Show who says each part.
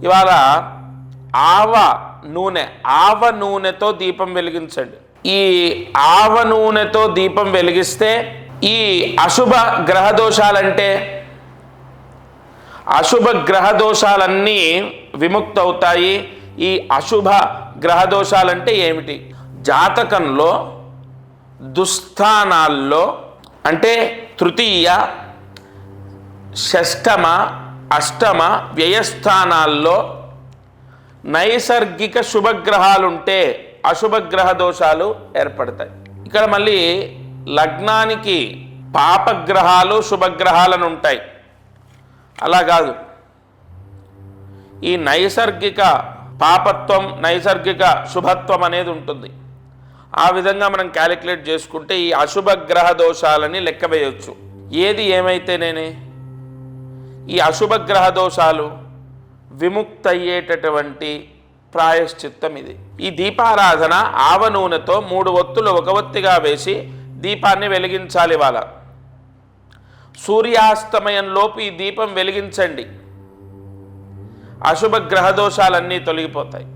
Speaker 1: ఇవాళ ఆవ నూనెతో దీపం వెలిగించండి. ఈ ఆవ నూనెతో దీపం వెలిగిస్తే ఈ అశుభ గ్రహ దోషాలంటే అశుభ గ్రహ దోషాలన్నీ విముక్తవుతాయి. ఈ అశుభ గ్రహ దోషాలంటే ఏమిటి? జాతకంలో దుస్థానాల్లో అంటే తృతీయ, షష్టమ, అష్టమ వ్యయస్థానాల్లో నైసర్గిక శుభగ్రహాలుంటే అశుభగ్రహ దోషాలు ఏర్పడతాయి. ఇక్కడ మళ్ళీ లగ్నానికి పాపగ్రహాలు శుభగ్రహాలను ఉంటాయి. అలా కాదు, ఈ నైసర్గిక పాపత్వం, నైసర్గిక శుభత్వం అనేది ఉంటుంది. ఆ విధంగా మనం క్యాలిక్యులేట్ చేసుకుంటే ఈ అశుభగ్రహ దోషాలని లెక్క వేయవచ్చు. ఏది ఏమైతేనేనే ఈ అశుభగ్రహ దోషాలు విముక్తయ్యేటటువంటి ప్రాయశ్చిత్తం ఇది. ఈ దీపారాధన ఆవ నూనెతో 3 ఒత్తులు ఒక ఒత్తిగా వేసి దీపాన్ని వెలిగించాలి. వాళ్ళ సూర్యాస్తమయంలోపు ఈ దీపం వెలిగించండి. అశుభ గ్రహ దోషాలన్నీ తొలగిపోతాయి.